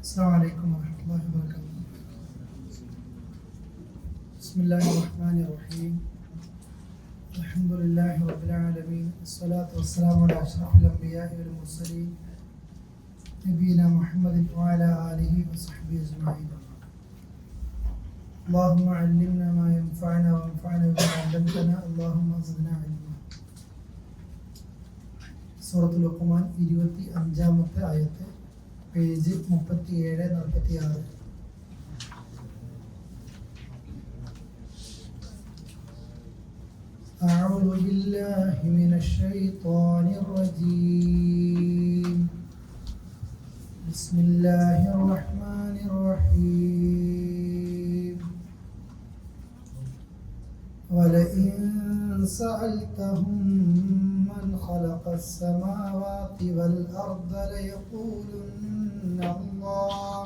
السلام عليكم ورحمة الله وبركاته. بسم الله الرحمن الرحيم. الحمد لله رب العالمين، الصلاة والسلام على أشرف الأنبياء والمرسلين نبينا محمد وعلى آله وصحبه أجمعين. اللهم علمنا ما ينفعنا وانفعنا بما علمتنا، اللهم زدنا علما. സൂറത്തുൽ ലുഖ്മാൻ 25-ാമത്തെ ആയത്ത്, page 37-46. أعوذ بالله من الشيطان الرجيم. بسم الله الرحمن الرحيم. ولئن سألتهم من خلق السماوات والأرض ليقولن الله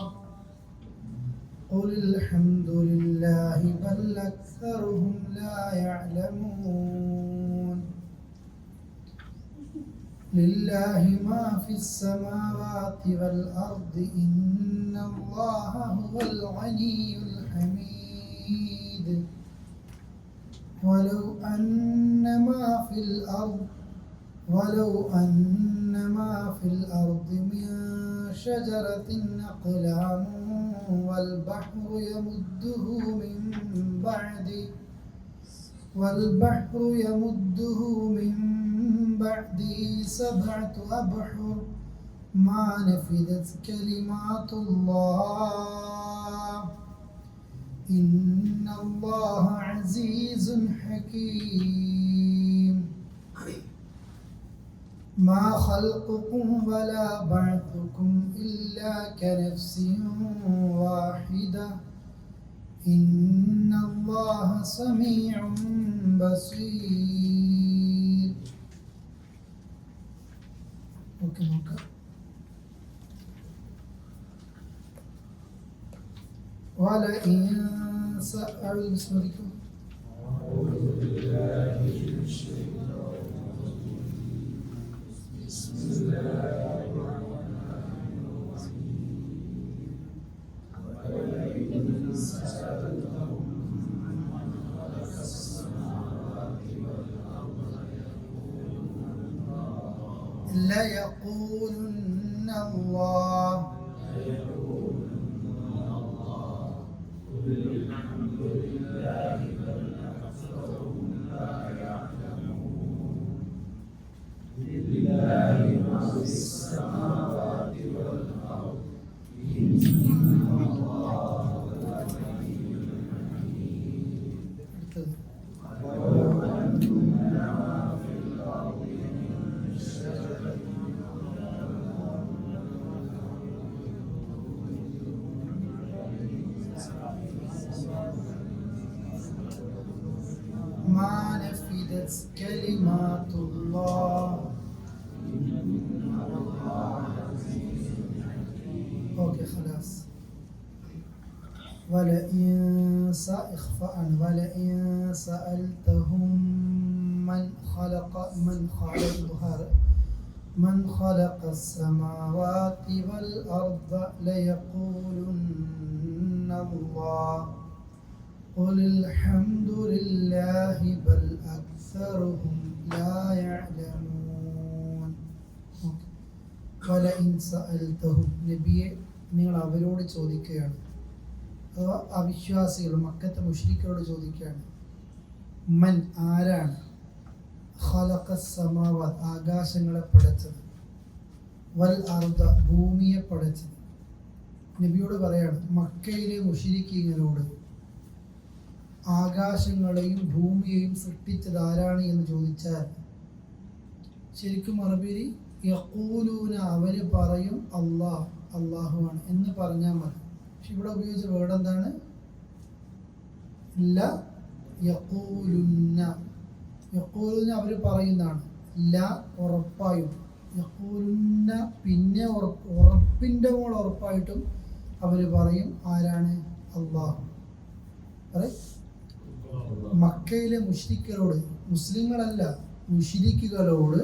قل الحمد لله بل أكثرهم لا يعلمون. لله ما في السماوات والأرض إن الله هو الغني الحميد. ولو أن ما في الأرض من شجرة أقلام والبحر يمده من بعده 7 أبحر ما نفدت كلمات الله إن الله عزيز حكيم. ما خلقكم ولا بعثكم إلا كنفس واحدة إن الله سميع بصير. Okay. ولئن سألوا بسمكم أعوذ بالله من الشيطان الرجيم. بسم الله الرحمن الرحيم. ولئن سألتهم من خلق السماوات والأرض ليقولن الله الحمد لله بل أكثرهم لا يعلمون. لله ما في السماوات والأرض إن الله هو الغني الحميد. ولو أن ما في الأرض من شجرة ما نفدت كلمات الله. اوكي خلاص. ولئن سألتهم من خلق السماوات والأرض ليقولن الله قل الحمد لله بل أكثرهم لا يعلمون. ولئن سألتهم നബിയെ നിങ്ങൾ അവരോട് ചോദിക്കുകയാണ്, അഥവാ അവിശ്വാസികൾ മക്കത്തെ മുശ്രിക്കരോട് ചോദിക്കുകയാണ്, മൻ ആരാണ്, ഖലഖ സമാവാത് ആകാശങ്ങളെ പടച്ചത്, വൽ അർദ ഭൂമിയെ പടച്ചത്. നബിയോട് പറയാണ്, മക്കയിലെ മുശ്രിക്കീങ്ങളോട് ആകാശങ്ങളെയും ഭൂമിയെയും സൃഷ്ടിച്ചത് ആരാണ് എന്ന് ചോദിച്ചാൽ ശരിക്കും അറബിയിൽ യഖൂലൂന അവര് പറയും അള്ളാഹുവാണ് എന്ന് പറഞ്ഞാൽ മതി. പക്ഷെ ഇവിടെ ഉപയോഗിച്ച വേർഡ് എന്താണ്? ല യഖൂലുന്ന. യഖൂലുന്ന അവർ പറയുന്നതാണ്. ല ഉറപ്പായും, യഖൂലുന്ന പിന്നെ ഉറപ്പിൻ്റെ മോൾ ഉറപ്പായിട്ടും അവർ പറയും ആരാണ്? അള്ളാഹു. മക്കയിലെ മുശ്രിക്കരോട്, മുസ്ലിങ്ങളല്ല മുശ്രിക്കുകളോട്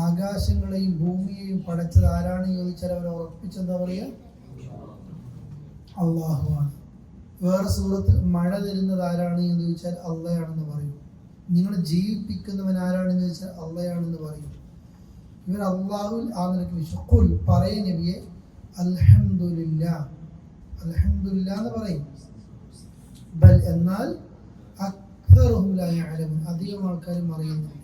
ആകാശങ്ങളെയും ഭൂമിയെയും പടച്ചത് ആരാണ് ചോദിച്ചാൽ അവർ ഉറപ്പിച്ചെന്താ പറയുക? അള്ളാഹുവാണ്. വേറെ സൂറത്തിൽ മഴ തരുന്നത് ആരാണ് എന്ന് ചോദിച്ചാൽ അള്ളയാണെന്ന് പറയും. നിങ്ങൾ ജീവിപ്പിക്കുന്നവൻ ആരാണെന്ന് ചോദിച്ചാൽ അള്ളയാണെന്ന് പറയും. ഇവർ അള്ളാഹുൽ ആ നിലയ്ക്ക് വിശ്വക്കുൽ പറയ നബിയെ അൽഹംദുലില്ലാ അൽഹംദുലില്ലാ എന്ന് പറയും. ബൽ എന്നാൽ അക്തറുഹും ലാ യഅലമൂൻ അധികം ആൾക്കാരും അറിയുന്നില്ല.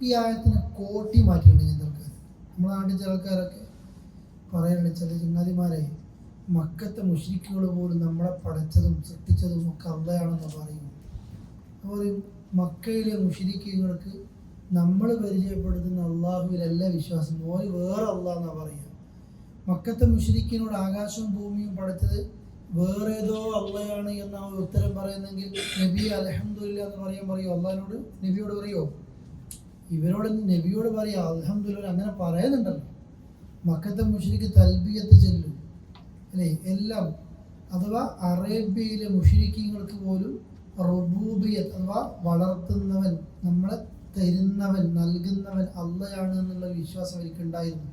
ഈ ആയത്തിന് കോട്ടി മാറ്റിയിട്ടുണ്ട് ചില ആൾക്കാർ. നമ്മുടെ നാട്ടിൽ ചില ആൾക്കാരൊക്കെ പറയാനുണ്ട്, ചില ചങ്ങാതിമാരെ മക്കത്തെ മുശ്രിക്കുകൾ പോലും നമ്മളെ പടച്ചതും സൃഷ്ടിച്ചതും ഒക്കെ അള്ളയാണെന്ന് പറയും. അപ്പോൾ മക്കയിലെ മുശ്രിക്കുകൾക്ക് നമ്മൾ പരിചയപ്പെടുത്തുന്ന അള്ളാഹുവിലല്ല വിശ്വാസം, ഓര് വേറെ അള്ളാഹ് എന്നാ പറയുക. മക്കത്തെ മുശ്രിക്കിനോട് ആകാശവും ഭൂമിയും പടച്ചത് വേറേതോ അള്ളയാണ് എന്ന ഉത്തരം പറയുന്നെങ്കിൽ നബി അൽഹംദുലില്ലാ എന്ന് പറയോ അള്ളാഹിനോട്? നബിയോട് പറയോ? ഇവരോട് നബിയോട് പറയാ അൽഹംദുലില്ലാ അങ്ങനെ പറയുന്നുണ്ടല്ലോ. മക്കത്തെ മുശ്രിക്ക് തൽബിയത്ത് ചെല്ലും അല്ലേ എല്ലാം. അഥവാ അറേബ്യയിലെ മുശ്രിക്കീങ്ങൾക്ക് പോലും റുബൂബിയത്ത് അഥവാ വളർത്തുന്നവൻ, നമ്മളെ തരുന്നവൻ, നൽകുന്നവൻ അള്ളയാണ് എന്നുള്ള വിശ്വാസം അവർക്കുണ്ടായിരുന്നു.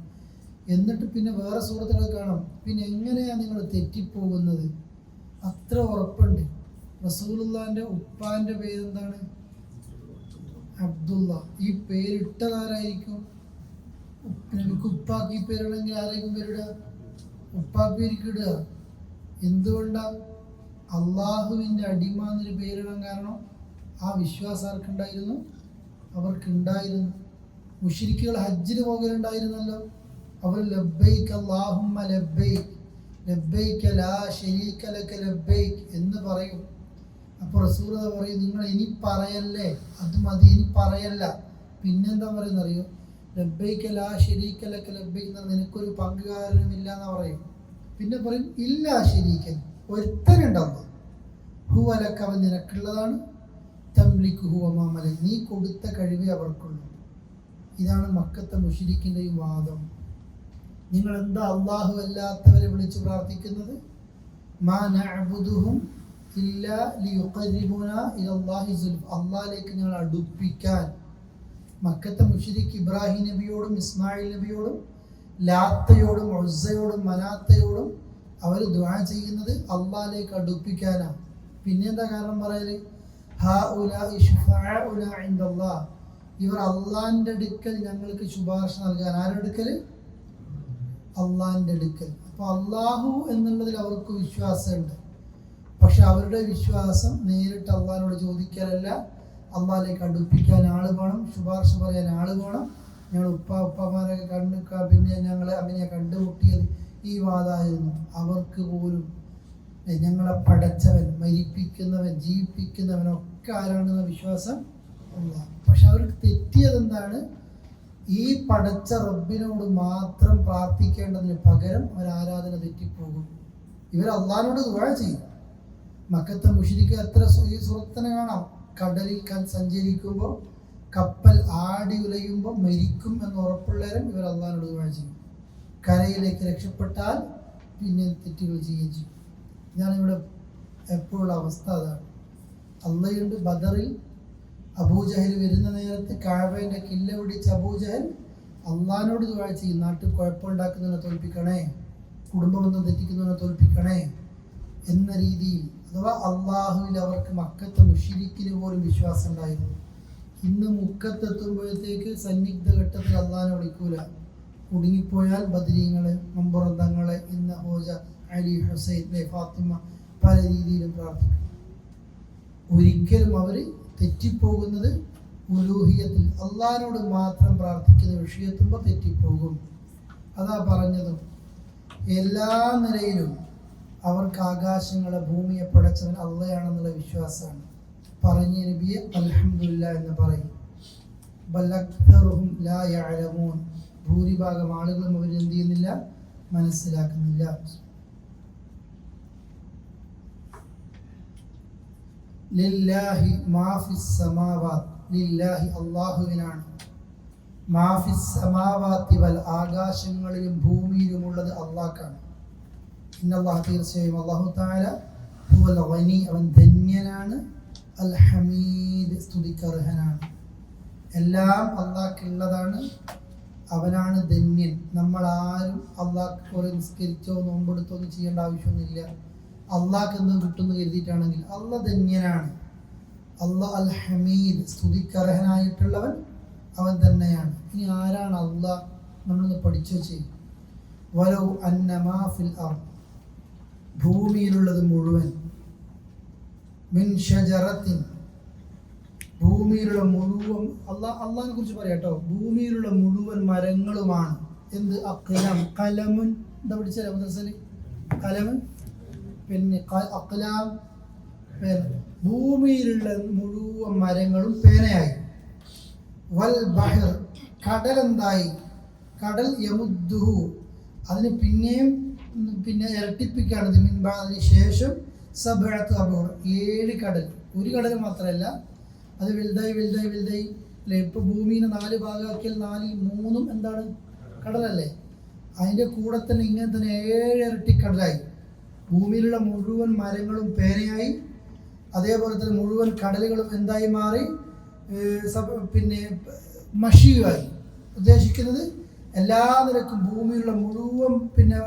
എന്നിട്ട് പിന്നെ വേറെ സുഹൃത്തുക്കളെ കാണാം, പിന്നെ എങ്ങനെയാണ് നിങ്ങൾ തെറ്റിപ്പോകുന്നത്? അത്ര ഉറപ്പുണ്ട്. റസൂലുള്ളാഹിന്റെ ഉപ്പാന്റെ പേരെന്താണ്? അബ്ദുള്ള. ഈ പേരിട്ടതാരായിരിക്കും? നബിക്ക് ഉപ്പാക്ക് ഈ പേരിടണമെങ്കിൽ ആരായിരിക്കും പേരിടുക? ഉപ്പാപ്പേരിക്ക് ഇടുക. എന്തുകൊണ്ടാ? അള്ളാഹുവിൻ്റെ അടിമ എന്നൊരു പേരിടാൻ കാരണം ആ വിശ്വാസം ആർക്കുണ്ടായിരുന്നു? അവർക്കുണ്ടായിരുന്നു. മുശ്രിക്കുകൾ ഹജ്ജിന് പോകലുണ്ടായിരുന്നല്ലോ. അവർ ലബ്ബൈക്ക് അല്ലാഹുമ്മ ലബ്ബൈക്ക് ലബ്ബൈക ലാ ശരീക ലക ലബ്ബൈക്ക് എന്ന് പറയും. അപ്പോൾ റസൂൽ പറയും, നിങ്ങൾ ഇനി പറയല്ലേ, അത് മതി, ഇനി പറയല്ല. പിന്നെന്താ പറയുന്നത് അറിയോ? ലബ്ബൈക ലാ ശരീക ലക ലബ്ബൈക്ക് എന്ന് നിനക്കൊരു പങ്കുകാരനുമില്ല എന്ന് പറയും. പിന്നെ പറയും ഇല്ലാ ശരീക്കൻ, ഒരുത്തനുണ്ടാവും. ഹുവലക്ക് അവൻ നിനക്കുള്ളതാണ്, തംലിക്ക് ഹുവമാമല നീ കൊടുത്ത കഴിവേ അവർക്കുള്ളൂ. ഇതാണ് മക്കത്തെ മുശ്രിക്കിൻ്റെ ഈ വാദം. നിങ്ങൾ എന്താ അള്ളാഹു അല്ലാത്തവരെ വിളിച്ച് പ്രാർത്ഥിക്കുന്നത്? മാ നഅ്ബുദുഹും ഇല്ലാ ലിയുഖർരിബുനാ ഇലല്ലാഹി സുൽഫ അള്ളാഹിലേക്ക് ഞങ്ങൾ അടുപ്പിക്കാൻ. മക്കത്തെ മുശ്രിക്ക് ഇബ്രാഹിം നബിയോടും ഇസ്മായിൽ നബിയോടും ലാത്തയോടും ഉസ്സയോടും മനാത്തയോടും അവർ ദുആ ചെയ്യുന്നത് അള്ളാഹിലേക്ക് അടുപ്പിക്കാനാണ്. പിന്നെന്താ കാരണം പറയല്? ഹഉലാഇ ശുഫാഉനാ ഇൻദല്ലാഹ് ഇവർ അള്ളാഹിൻ്റെ അടുക്കൽ ഞങ്ങൾക്ക് ശുപാർശ നൽകാൻ. ആരുടെ അടുക്കൽ? അള്ളാഹിൻ്റെ അടുക്കൽ. അപ്പോൾ അള്ളാഹു എന്നുള്ളതിൽ അവർക്ക് വിശ്വാസമുണ്ട്. പക്ഷെ അവരുടെ വിശ്വാസം നേരിട്ട് അള്ളാഹിനോട് ചോദിക്കാനല്ല, അള്ളാഹിലേക്ക് അടുപ്പിക്കാൻ ആള് വേണം, ശുപാർശ പറയാൻ ആള് വേണം. ഞങ്ങൾ ഉപ്പാമാരൊക്കെ പിന്നെ ഞങ്ങൾ അങ്ങനെ കണ്ടുമുട്ടിയത് ഈ വാദമായിരുന്നു. അവർക്ക് പോലും ഞങ്ങളെ പടച്ചവൻ, മരിപ്പിക്കുന്നവൻ, ജീവിപ്പിക്കുന്നവനൊക്കെ ആരാണെന്ന വിശ്വാസം അല്ലാഹ്. പക്ഷെ അവർക്ക് തെറ്റിയത് എന്താണ്? ഈ പടച്ച റബ്ബിനോട് മാത്രം പ്രാർത്ഥിക്കേണ്ടതിന് പകരം അവർ ആരാധന തെറ്റിപ്പോകും. ഇവർ അള്ളാഹിനോട് ദുആ ചെയ്യും. മക്കത്തെ മുശ്രിക്ക് എത്ര ഈ സുഹൃത്തിനെ കാണാം, കടലിൽ സഞ്ചരിക്കുമ്പോൾ കപ്പൽ ആടി ഉലയുമ്പോൾ മരിക്കും എന്ന് ഉറപ്പുള്ളവരും ഇവർ അള്ളാഹിനോട് ദുആ ചെയ്യും. കരയിലേക്ക് രക്ഷപ്പെട്ടാൽ പിന്നെ തെറ്റുകൾ ചെയ്യുകയും ചെയ്യും. ഇതാണ് ഇവിടെ എപ്പോഴുള്ള അവസ്ഥ. അതാണ് അള്ളയുണ്ട്. ബദറിൽ അബൂജഹൽ വരുന്ന നേരത്ത് കഅബയുടെ കില്ല പിടിച്ച അബൂജഹൽ അള്ളാഹിനോട് ദുആ ചെയ്യും, നാട്ടിൽ കുഴപ്പമുണ്ടാക്കുന്നതിനെ തോൽപ്പിക്കണേ, കുടുംബബന്ധം തെറ്റിക്കുന്നതിനെ തോൽപ്പിക്കണേ എന്ന രീതിയിൽ. അഥവാ അള്ളാഹുവിൽ അവർക്ക് മക്കത്തെ മുശ്രിക്കിന് പോലും വിശ്വാസം ഉണ്ടായിരുന്നു. ഇന്ന് മുക്കത്തെത്തുമ്പോഴത്തേക്ക് സന്നിഗ്ധ ഘട്ടത്തിൽ അള്ളാഹിനെ വിളിക്കൂല. കുടുങ്ങിപ്പോയാൽ ബദരീങ്ങളെ, മമ്പുറന്തങ്ങളെ, ഇന്ന് ഹോജ, അലി, ഹുസൈൻ, ഫാത്തിമ പല രീതിയിലും പ്രാർത്ഥിക്കും. ഒരിക്കലും അവർ തെറ്റിപ്പോകുന്നത് ഉലൂഹിയത്തിൽ അള്ളാഹിനോട് മാത്രം പ്രാർത്ഥിക്കുന്ന വിഷയത്തുമ്പോൾ തെറ്റിപ്പോകും. അതാ പറഞ്ഞതും എല്ലാ നിലയിലും അവർക്ക് ആകാശങ്ങളെ ഭൂമിയെ പടച്ചവൻ അള്ളയാണെന്നുള്ള വിശ്വാസമാണ്. പറഞ്ഞ നബിയെ അൽഹംദുലില്ലാ എന്ന് പറയും. ബൽ അക്തറുഹും ലാ യഅലമൂൻ ഭൂരിഭാഗം ആളുകളും അവർ എന്ത് ചെയ്യുന്നില്ല, മനസ്സിലാക്കുന്നില്ല. ലില്ലാഹി മാഫിസ് സമാവാത്ത് ലില്ലാഹി അല്ലാഹുവിനാണ്. മാഫിസ് സമാവാത്തി വൽ ആകാശങ്ങളിലും ഭൂമിയിലുമുള്ളത് അല്ലാഹ്ക്കാണ്. ഇന്നല്ലാഹ് തീർച്ചയായും അല്ലാഹു തആല ഹുവൽ ഗനി അവൻ ധന്യനാണ്, അൽ ഹമീദ് സ്തുതിക്കർഹനാണ്. എല്ലാം അല്ലാഹ്ക്കുള്ളതാണ്. അവനാണ് ധന്യൻ. നമ്മളാരും അള്ളാഹ്ക്ക് കുറെ നിസ്കരിച്ചോ നോമ്പെടുത്തോ ഒന്നും ചെയ്യേണ്ട ആവശ്യമൊന്നുമില്ല. അള്ളാഹ്ക്ക് എന്തും കിട്ടുമെന്ന് കരുതിയിട്ടാണെങ്കിൽ അള്ളാഹ് ധന്യനാണ്. അള്ളാഹ് അൽ ഹമീദ്, സ്തുതിക്കർഹനായിട്ടുള്ളവൻ അവൻ തന്നെയാണ്. ഇനി ആരാണ് അള്ളാഹ്? നമ്മളൊന്ന് പഠിച്ചു വെച്ചേ. വലൗ അന്നമാ ഫിൽ അർദ്, ഭൂമിയിലുള്ളത് മുഴുവൻ, മിൻ ഷജറത്തിൻ, ഭൂമിയിലുള്ള മുഴുവൻ, അള്ളാഹിനെ കുറിച്ച് പറയാട്ടോ, ഭൂമിയിലുള്ള മുഴുവൻ മരങ്ങളുമാണ് എന്ത്? അക്ലാം, കലമുൻ. എന്താ പഠിച്ചല്ലേ മദ്രസയിൽ? കലമുൻ, പിന്നെ അക്ലാം, ഭൂമിയിലുള്ള മുഴുവൻ മരങ്ങളും പേനയായി. വൽ ബഹർ, കടൽ എന്തായി? കടൽ യമുദ്ദുഹു, അതിന് പിന്നെ ഇരട്ടിപ്പിക്കുകയാണത്. അതിന് ശേഷം സബഅത്ത് അബ്ഹുർ, 7 കടൽ. ഒരു കടൽ മാത്രമല്ല, അത് വലുതായി വലുതായി വലുതായി അല്ലേ. ഇപ്പോൾ ഭൂമിനെ 4 ഭാഗമാക്കിയാൽ 4ൽ 3 എന്താണ്? കടലല്ലേ. അതിൻ്റെ കൂടെ തന്നെ ഇങ്ങനെ തന്നെ 7 ഇരട്ടി കടലായി. ഭൂമിയിലുള്ള മുഴുവൻ മരങ്ങളും പേനയായി. അതേപോലെ തന്നെ മുഴുവൻ കടലുകളും എന്തായി മാറി? പിന്നെ മഷിയുമായി. ഉദ്ദേശിക്കുന്നത് എല്ലാ നിലക്കും ഭൂമിയിലുള്ള മുഴുവൻ പിന്നെ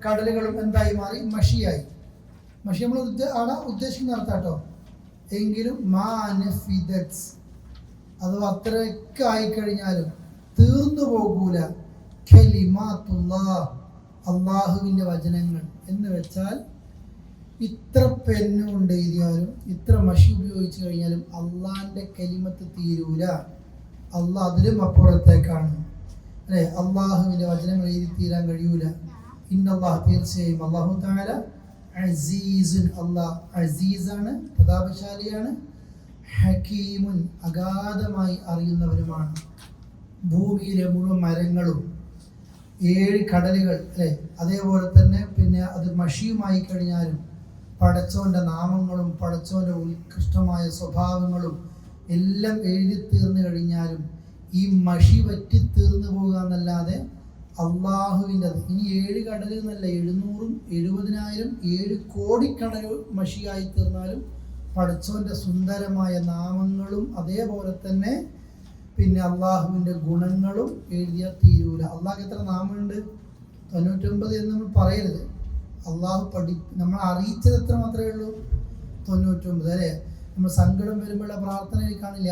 കടലുകളും എന്തായി മാറി? മഷിയായി. മഷി നമ്മൾ ഉദ്ദേശിക്കുന്ന അർത്ഥം കേട്ടോ. എങ്കിലും അഥവാ അത്രയൊക്കെ ആയിക്കഴിഞ്ഞാലും തീർന്നു പോകൂല കലിമാത്തുല്ലാഹ്, അള്ളാഹുവിൻ്റെ വചനങ്ങൾ. എന്ന് വെച്ചാൽ ഇത്ര പെന്ന് കൊണ്ട് എഴുതിയാലും ഇത്ര മഷി ഉപയോഗിച്ച് കഴിഞ്ഞാലും അള്ളാഹിൻ്റെ കലിമത്ത് തീരൂല. അള്ളാഹ് അതിലും അപ്പുറത്തേക്കാണ് അല്ലേ. അള്ളാഹുവിൻ്റെ വചനങ്ങൾ എഴുതി തീരാൻ കഴിയൂല. ഇന്നല്ലാഹ്, തീർച്ചയായും അള്ളാഹു തആല അസീസുൻ, അള്ളാഹ് അസീസാണ്, പ്രതാപശാലിയാണ്. ഹക്കീമുൻ, അഗാധമായി അറിയുന്നവരുമാണ്. ഭൂമിയിലെ മുഴുവൻ മരങ്ങളും 7 കടലുകൾ അല്ലേ. അതേപോലെ തന്നെ പിന്നെ അത് മഷിയുമായി കഴിഞ്ഞാലും പടച്ചോൻ്റെ നാമങ്ങളും പടച്ചോൻ്റെ ഉത്കൃഷ്ടമായ സ്വഭാവങ്ങളും എല്ലാം എഴുതി തീർന്നു കഴിഞ്ഞാലും ഈ മഷി വറ്റി തീർന്നു പോകുക എന്നല്ലാതെ അള്ളാഹുവിൻ്റെ ഇനി 7 കടലിൽ നിന്നല്ല 770,000 7 കോടി കടൽ മഷിയായി തീർന്നാലും പടച്ചോൻ്റെ സുന്ദരമായ നാമങ്ങളും അതേപോലെ തന്നെ പിന്നെ അള്ളാഹുവിൻ്റെ ഗുണങ്ങളും എഴുതിയാൽ തീരൂല. അള്ളാഹ്ക്ക് എത്ര നാമമുണ്ട്? 99 എന്ന് നമ്മൾ പറയരുത്. അള്ളാഹു നമ്മൾ അറിയിച്ചത് എത്ര മാത്രമേ ഉള്ളൂ? 99 അല്ലേ. നമ്മൾ സങ്കടം വരുമ്പോഴുള്ള പ്രാർത്ഥനയിൽ കാണില്ലേ,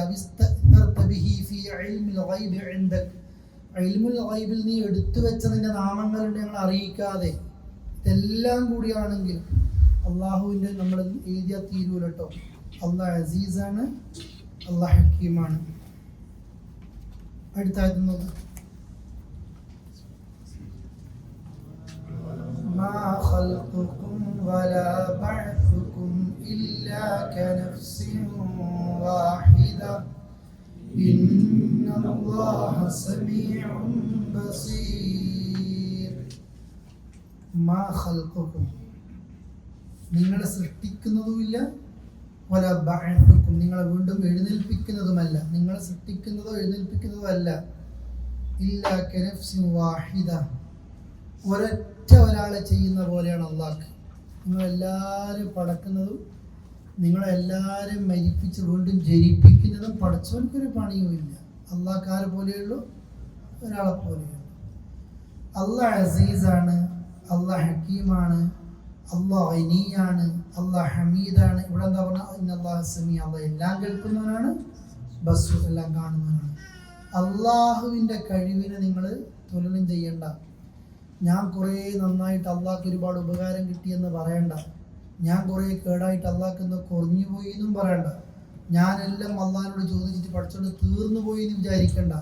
ഇൽമുൽ ഗൈബിൽ നീ എടുത്തു വെച്ചതിൻ്റെ നാമങ്ങളുണ്ട് ഞങ്ങൾ അറിയിക്കാതെ. ഇതെല്ലാം കൂടിയാണെങ്കിൽ അള്ളാഹുവിൻ്റെ നമ്മൾ എഴുതിയാൽ തീരൂല കേട്ടോ. അള്ളാഹ് അസീസാണ്, അള്ളാഹ് ഹക്കീമാണ്. അടുത്തായത് നോക്ക്. മാ ഖൽഖുകും വലാ ബഅ്സുകും ഇല്ലാ കനഫ്സിൻ വാഹിദ ഇന്നല്ലാഹ സമീഉൻ ബസീർ. മാ ഖൽഖുകും, നിങ്ങളെ സൃഷ്ടിക്കുന്നതുമില്ല, വലാ ബഅ്സുകും, നിങ്ങളെ വീണ്ടും എഴുന്നേൽപ്പിക്കുന്നതുമല്ല. നിങ്ങളെ സൃഷ്ടിക്കുന്നതോ എഴുന്നേൽപ്പിക്കുന്നതോ അല്ല. ഇല്ലാ കനഫ്സിൻ വാഹിദ, ഒരൊറ്റ ഒരാളെ ചെയ്യുന്ന പോലെയാണ് അള്ളാഹ്. നിങ്ങളെല്ലാവരും പടക്കുന്നതും നിങ്ങളെല്ലാവരും മരിപ്പിച്ച് വീണ്ടും ജനിപ്പിക്കുന്നതും പടച്ചവൻക്കൊരു പണിയുമില്ല. അള്ളാഹ്ക്കാരെ പോലെയുള്ളൂ, ഒരാളെ പോലെയുള്ളൂ. അള്ളാഹ് അസീസാണ്, അള്ളാഹ് ഹക്കീമാണ്, അള്ളാഹ് ഗനിയാണ്, അള്ളാഹ് ഹമീദാണ്. ഇവിടെ എന്താ പറഞ്ഞാൽ ഇന്നല്ലാഹ സമീ, അള്ളാഹ് എല്ലാം കേൾക്കുന്നവനാണ്, ബസ്സു എല്ലാം കാണുന്നവനാണ്. അള്ളാഹുവിൻ്റെ കഴിവിനെ നിങ്ങൾ തുലനം ചെയ്യണ്ട. ഞാൻ കുറേ നന്നായിട്ട് അള്ളാഹ്ക്ക് ഒരുപാട് ഉപകാരം കിട്ടിയെന്ന് പറയണ്ട. ഞാൻ കുറേ കേടായിട്ട് അള്ളാഹ്ക്ക് എന്ന് കുറഞ്ഞു പോയി എന്നും പറയണ്ട. ഞാനെല്ലാം അള്ളാഹിനോട് ചോദിച്ചിട്ട് പഠിച്ചോണ്ട് തീർന്നു പോയി എന്ന് വിചാരിക്കണ്ട.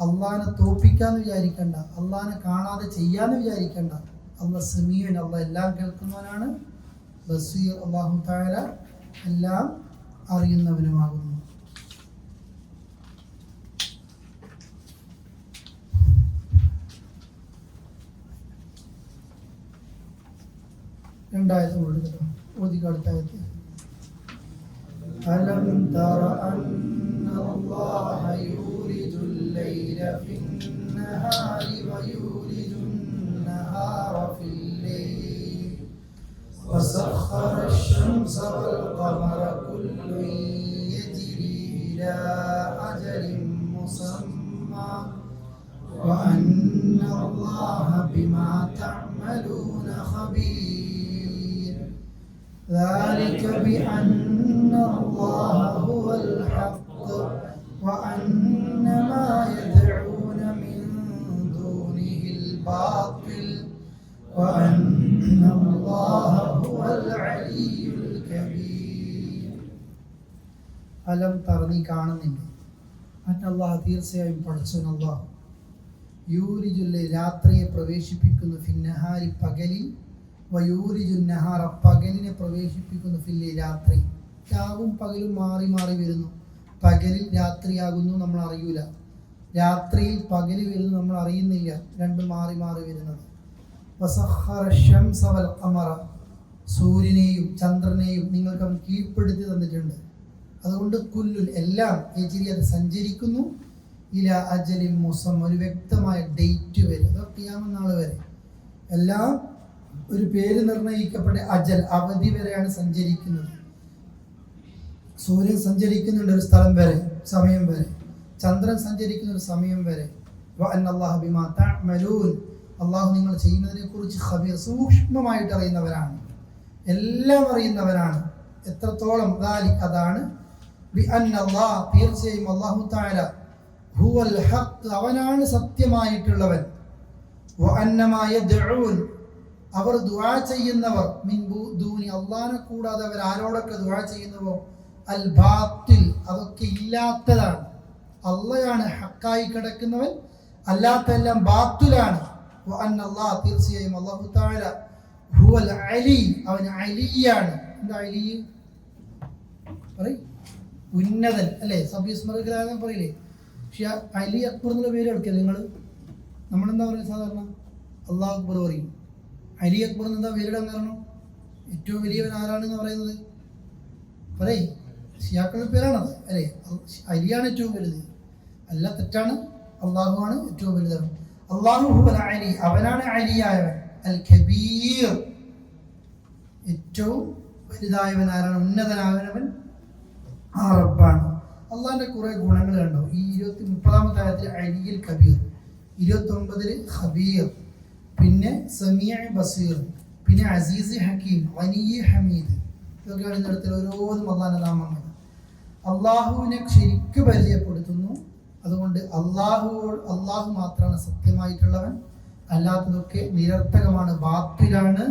അള്ളാഹിനെ തോൽപ്പിക്കാന്ന് വിചാരിക്കണ്ട. അള്ളാഹിനെ കാണാതെ ചെയ്യാന്ന് വിചാരിക്കണ്ട. അള്ളാഹ് സമീഅൻ, അള്ളാഹ് എല്ലാം കേൾക്കുന്നവനാണ്. ബസീർ, അല്ലാഹു തആല എല്ലാം അറിയുന്നവനുമാകുന്നു. രണ്ടായത് കൊടുക്കട്ടോ, ഓതിക്കടുത്തായത്. അലം തറ അന്നല്ലാഹ യൂലിജുൽ ലൈല ഫിന്നഹാരി വയൂലിജുൻ നഹാറ ഫില്ലൈൽ വസഖറ അശ്ശംസ വൽ ഖമറ കുല്ലുൻ യജ്രി ഇലാ അജലിൻ മുസമ്മാ വഅന്ന خبير ذلك بأن الله هو الحق وأن ما يدعون من دونه الباطل وأن الله هو العلي الكبير. അലം തറ കാണുന്നില്ല അന്നല്ലാഹ് തീർച്ചയായും പഠിച്ചവൻ അല്ലാഹു യൂരിജുൽ രാത്രിയെ പ്രവേശിപ്പിക്കുന്നു ഫിന്നഹാരി പകലിൽ വയൂരിജുൻ നഹാറ പകലിനെ പ്രവേശിപ്പിക്കുന്നു ഫില്ലി രാത്രി. രാവും പകലും മാറി മാറി വരുന്നു. പകലിൽ രാത്രിയാകുന്നു നമ്മൾ അറിയൂല, രാത്രിയിൽ പകല് വരുന്നു നമ്മൾ അറിയുന്നില്ല, രണ്ടും മാറി മാറി വരുന്നത്. വസഖറ ശംസ വൽ ഖമറ സൂര്യനെയും ചന്ദ്രനെയും നിങ്ങൾക്ക് അവൻ കീഴ്പ്പെടുത്തി തന്നിട്ടുണ്ട്. അതുകൊണ്ട് കുല്ലുൽ എല്ലാം യജ്രി അത് സഞ്ചരിക്കുന്നു ഇല അജലിൻ മുസമ്മ ഒരു വ്യക്തമായ ഡേറ്റ് വരെ, ഖിയാമത്ത് നാൾ വരെ എല്ലാം ഒരു പേര് നിർണയിക്കപ്പെട്ട അജൽ അവധി വരെയാണ് സഞ്ചരിക്കുന്നത്. സൂര്യൻ സഞ്ചരിക്കുന്നുണ്ട് ഒരു സ്ഥലം വരെ, സമയം വരെ. ചന്ദ്രൻ സഞ്ചരിക്കുന്ന ഒരു സമയം വരെ. വഅന്നല്ലാഹ ബിമാ തഅമലൂൻ അള്ളാഹു നിങ്ങൾ ചെയ്യുന്നതിനെ കുറിച്ച് ഖബീർ സൂക്ഷ്മമായിട്ട് അറിയുന്നവരാണ്, എല്ലാം അറിയുന്നവരാണ്. എത്രത്തോളം അതാണ് ബിഅന്നല്ലാഹ് തീർച്ചയായും അല്ലാഹു തആല ഹുവൽ ഹഖ് അവനാണ് സത്യമായിട്ടുള്ളവൻ. വഅന്നമാ യദ്ഊൻ അവർ ദുആ ചെയ്യുന്നവർ മിൻ ദൂനി അല്ലാഹനെ കൂടാതെ അവർ ആരോടൊക്കെ ദുആ ചെയ്യുന്നവോ അൽ ബാത്തിൽ അതൊക്കെ ഇല്ലാത്തതാണ്. അള്ളയാണ് ഹക്കായി കിടക്കുന്നവൻ, അല്ലാത്തെല്ലാം ബാത്തിലാണ്. വഅന്നല്ലാഹ് തീർച്ചയായും അല്ലാഹു തആല ഹുവൽ അലി അവൻ അലിയാണ്. എന്താ അലി? ഉന്നതൻ അല്ലേ? സബ്യസ്മൃതൻ പറയില്ലേ? പക്ഷെ അലി അക്ബർ എന്നുള്ള പേര് എടുക്കല്ലേ നിങ്ങൾ? നമ്മളെന്താ പറയുക സാധാരണ? അള്ളാഹു അക്ബർ പറയും. അലി അക്ബർ എന്താ പേരിടാൻ കാരണം? ഏറ്റവും വലിയവൻ ആരാണെന്ന് പറയുന്നത് പറയേ, ഷിയാക്കളുടെ പേരാണത് അല്ലേ? അലിയാണ് ഏറ്റവും വലുത്. അല്ല, തെറ്റാണ്. അള്ളാഹുവാണ് ഏറ്റവും വലുതാണ്. അള്ളാഹു ഹുവൽ അലി അവനാണ് അലിയായവൻ. അൽ കബീർ ഏറ്റവും വലുതായവൻ ആരാണ്? ഉന്നതനായവൻ ആ റബ്ബാണ്. അള്ളാഹിന്റെ കുറെ ഗുണങ്ങൾ കണ്ടോ? ഈ 30-ാമത്തെ ആയത്തിൽ അലിയിൽ കബീർ, 29-ൽ ഖബീർ, പിന്നെ സമീഅ ബസീർ, പിന്നെ അസീസ് ഹക്കീം, ഗനിയ്യ് ഹമീദ്. ഇതൊക്കെയാണ് ഇന്നടത്തിൽ ഓരോന്നും അള്ളാഹിന്റെ നാമങ്ങൾ. അള്ളാഹുവിനെ ശരിക്ക് പരിചയപ്പെടുത്തുന്നു. അതുകൊണ്ട് അള്ളാഹു മാത്രമാണ് സത്യമായിട്ടുള്ളവൻ, അല്ലാത്തതൊക്കെ നിരർത്ഥകമാണ്, ബാത്തിലാണ്.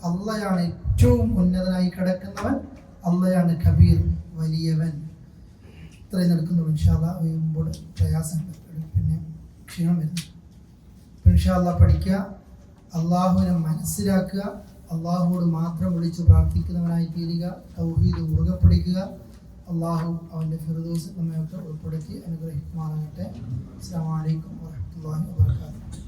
അള്ളയാണ് ഏറ്റവും ഉന്നതനായി കിടക്കുന്നവൻ, അള്ളയാണ് കബീർ വലിയവൻ. ഇത്രയും നടക്കുന്നുള്ളൂ. ഇൻഷാ അല്ലാഹ് വീഴുമ്പോൾ പ്രയാസമുണ്ട്, പിന്നെ ക്ഷീണം വരുന്നു. ഇൻഷാ അല്ലാഹ് പഠിക്കുക, അള്ളാഹുവിനെ മനസ്സിലാക്കുക, അള്ളാഹുവോട് മാത്രം വിളിച്ച് പ്രാർത്ഥിക്കുന്നവനായി തീരുക, തൗഹീദ് മുറുകെ പിടിക്കുക. അള്ളാഹു അവൻ്റെ ഫിർദൗസ് നമ്മയൊക്കെ ഉൾപ്പെടുത്തി അനുഗ്രഹിക്കുമാറാകട്ടെ. അസ്സലാമു അലൈക്കും വറഹ്മത്തുള്ളാഹി വബറകാതുഹു.